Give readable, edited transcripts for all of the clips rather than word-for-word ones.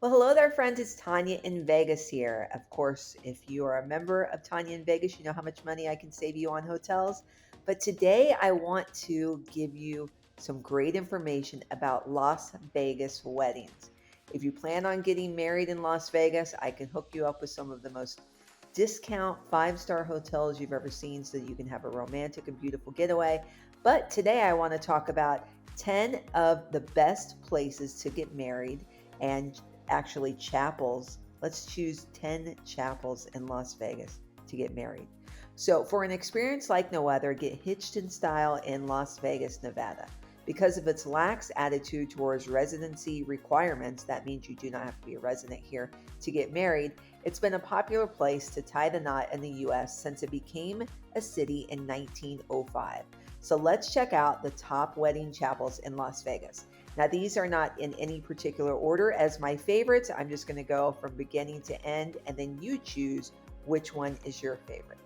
Well, hello there, friends. It's Tanya in Vegas here. Of course, if you are a member of Tanya in Vegas, you know how much money I can save you on hotels. But today I want to give you some great information about Las Vegas weddings. If you plan on getting married in Las Vegas, I can hook you up with some of the most discount five-star hotels you've ever seen so that you can have a romantic and beautiful getaway. But today I want to talk about 10 of the best places to get married and actually chapels. Let's choose 10 chapels in Las Vegas to get married. So, for an experience like no other, get hitched in style in Las Vegas, Nevada. Because of its lax attitude towards residency requirements, that means you do not have to be a resident here to get married, it's been a popular place to tie the knot in the US since it became a city in 1905. So let's check out the top wedding chapels in Las Vegas. Now, these are not in any particular order as my favorites. I'm just going to go from beginning to end, and then you choose which one is your favorite.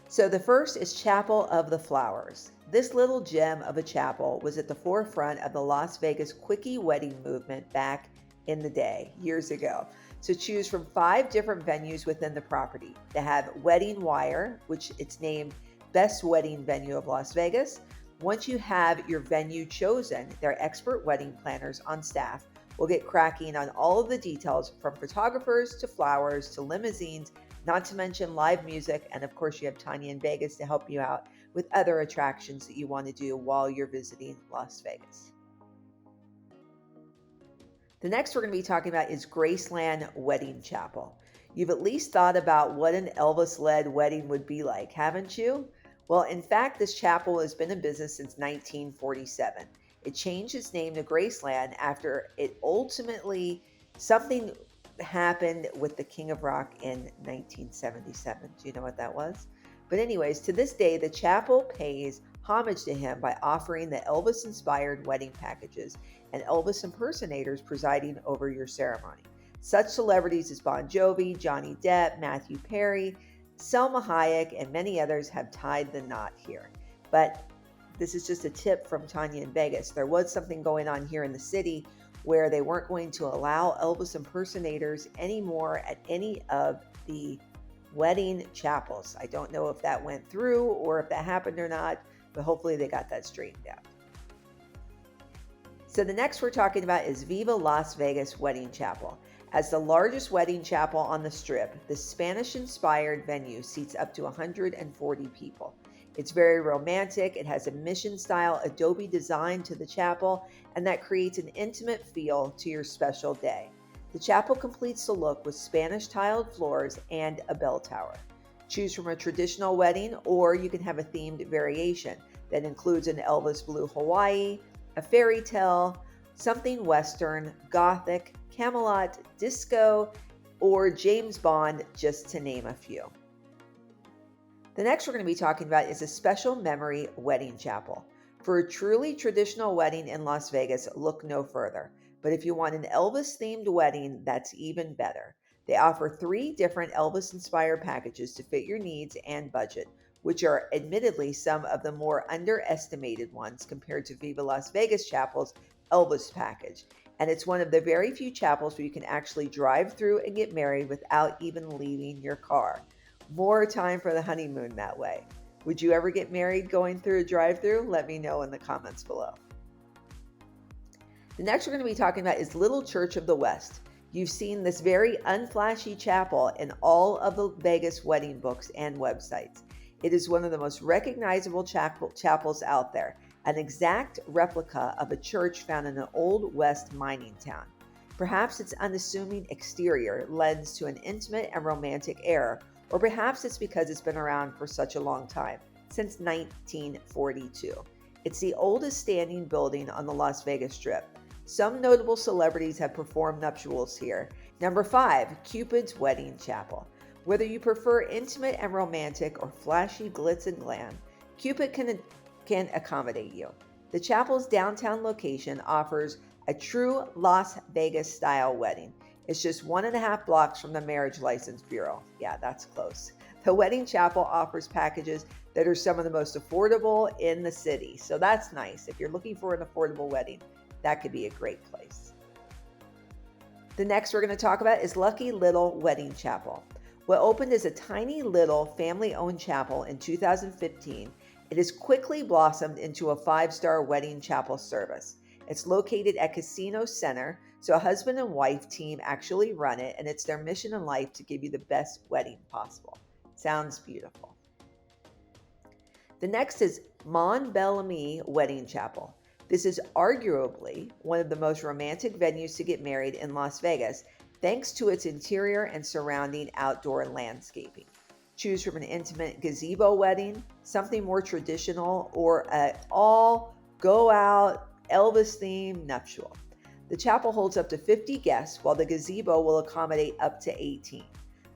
So the first is Chapel of the Flowers. This little gem of a chapel was at the forefront of the Las Vegas quickie wedding movement back in the day, years ago. So choose from 5 different venues within the property. They have Wedding Wire, which it's named Best Wedding Venue of Las Vegas. Once you have your venue chosen, their expert wedding planners on staff will get cracking on all of the details from photographers to flowers to limousines, not to mention live music. And of course, you have Tonia in Vegas to help you out with other attractions that you want to do while you're visiting Las Vegas. The next we're going to be talking about is Graceland Wedding Chapel. You've at least thought about what an Elvis-led wedding would be like, haven't you? Well, in fact, this chapel has been in business since 1947. It changed its name to Graceland after something happened with the King of Rock in 1977. Do you know what that was? But anyways, to this day, the chapel pays homage to him by offering the Elvis-inspired wedding packages and Elvis impersonators presiding over your ceremony. Such celebrities as Bon Jovi, Johnny Depp, Matthew Perry, Selma Hayek, and many others have tied the knot here. But this is just a tip from Tonia in Vegas. There was something going on here in the city where they weren't going to allow Elvis impersonators anymore at any of the wedding chapels. I don't know if that went through or if that happened or not, but hopefully they got that straightened out. So the next we're talking about is Viva Las Vegas Wedding Chapel. As the largest wedding chapel on the Strip, the Spanish-inspired venue seats up to 140 people. It's very romantic. It has a mission-style adobe design to the chapel, and that creates an intimate feel to your special day. The chapel completes the look with Spanish-tiled floors and a bell tower. Choose from a traditional wedding, or you can have a themed variation that includes an Elvis Blue Hawaii, a fairy tale, something Western, Gothic, Camelot, disco, or James Bond, just to name a few. The next we're going to be talking about is a special memory wedding chapel. For a truly traditional wedding in Las Vegas, look no further. But if you want an Elvis-themed wedding, that's even better. They offer 3 different Elvis-inspired packages to fit your needs and budget, which are admittedly some of the more underestimated ones compared to Viva Las Vegas Chapel's Elvis package. And it's one of the very few chapels where you can actually drive through and get married without even leaving your car. More time for the honeymoon that way. Would you ever get married going through a drive-through? Let me know in the comments below. The next we're going to be talking about is Little Church of the West. You've seen this very unflashy chapel in all of the Vegas wedding books and websites. It is one of the most recognizable chapels out there, an exact replica of a church found in an old West mining town. Perhaps its unassuming exterior lends to an intimate and romantic air, or perhaps it's because it's been around for such a long time, since 1942. It's the oldest standing building on the Las Vegas Strip. Some notable celebrities have performed nuptials here. Number 5, Cupid's Wedding Chapel. Whether you prefer intimate and romantic or flashy glitz and glam, Cupid can accommodate you. The chapel's downtown location offers a true Las Vegas style wedding. It's just 1.5 blocks from the Marriage License Bureau. Yeah, that's close. The wedding chapel offers packages that are some of the most affordable in the city. So that's nice. If you're looking for an affordable wedding, that could be a great place. The next we're going to talk about is Lucky Little Wedding Chapel. What opened as a tiny little family-owned chapel in 2015, it has quickly blossomed into a 5-star wedding chapel service. It's located at Casino Center, so a husband and wife team actually run it, and it's their mission in life to give you the best wedding possible. Sounds beautiful. The next is Mon Bellamy Wedding Chapel. This is arguably one of the most romantic venues to get married in Las Vegas, thanks to its interior and surrounding outdoor landscaping. Choose from an intimate gazebo wedding, something more traditional, or an all go out Elvis themed nuptial. The chapel holds up to 50 guests, while the gazebo will accommodate up to 18.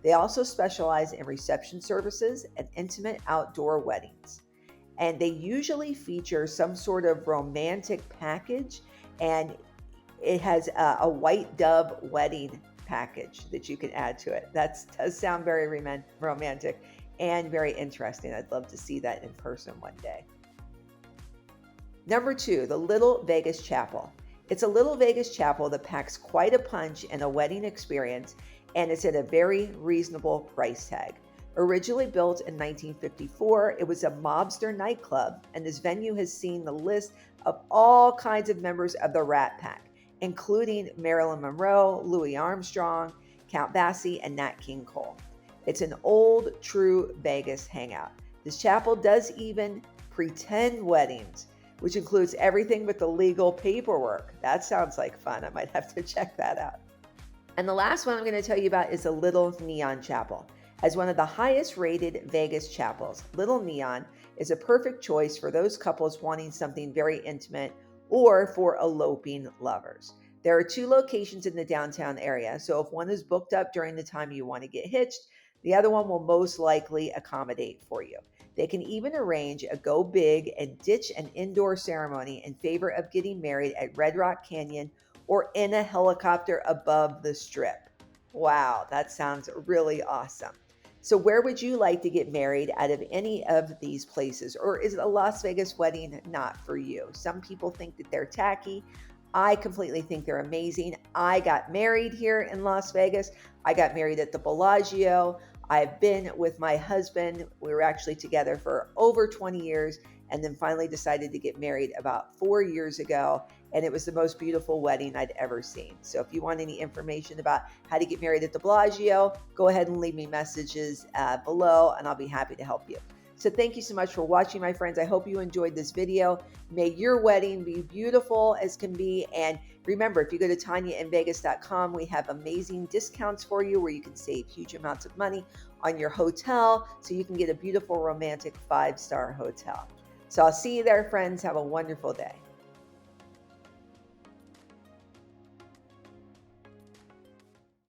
They also specialize in reception services and intimate outdoor weddings. And they usually feature some sort of romantic package, and it has a white dove wedding package that you can add to it. That does sound very romantic and very interesting. I'd love to see that in person one day. Number 2, the Little Vegas Chapel. It's a Little Vegas chapel that packs quite a punch in a wedding experience, and it's at a very reasonable price tag. Originally built in 1954, it was a mobster nightclub, and this venue has seen the list of all kinds of members of the Rat Pack, including Marilyn Monroe, Louis Armstrong, Count Basie, and Nat King Cole. It's an old, true Vegas hangout. This chapel does even pretend weddings, which includes everything but the legal paperwork. That sounds like fun. I might have to check that out. And the last one I'm going to tell you about is the Little Neon Chapel. As one of the highest rated Vegas chapels, Little Neon is a perfect choice for those couples wanting something very intimate or for eloping lovers. There are 2 locations in the downtown area, so if one is booked up during the time you want to get hitched, the other one will most likely accommodate for you. They can even arrange a go big and ditch an indoor ceremony in favor of getting married at Red Rock Canyon or in a helicopter above the Strip. Wow, that sounds really awesome. So where would you like to get married out of any of these places? Or is a Las Vegas wedding not for you? Some people think that they're tacky. I completely think they're amazing. I got married here in Las Vegas. I got married at the Bellagio. I've been with my husband. We were actually together for over 20 years and then finally decided to get married about 4 years ago. And it was the most beautiful wedding I'd ever seen. So if you want any information about how to get married at the Bellagio, go ahead and leave me messages below and I'll be happy to help you. So thank you so much for watching, my friends. I hope you enjoyed this video. May your wedding be beautiful as can be. And remember, if you go to ToniaInVegas.com, we have amazing discounts for you where you can save huge amounts of money on your hotel so you can get a beautiful romantic 5-star hotel. So I'll see you there, friends. Have a wonderful day.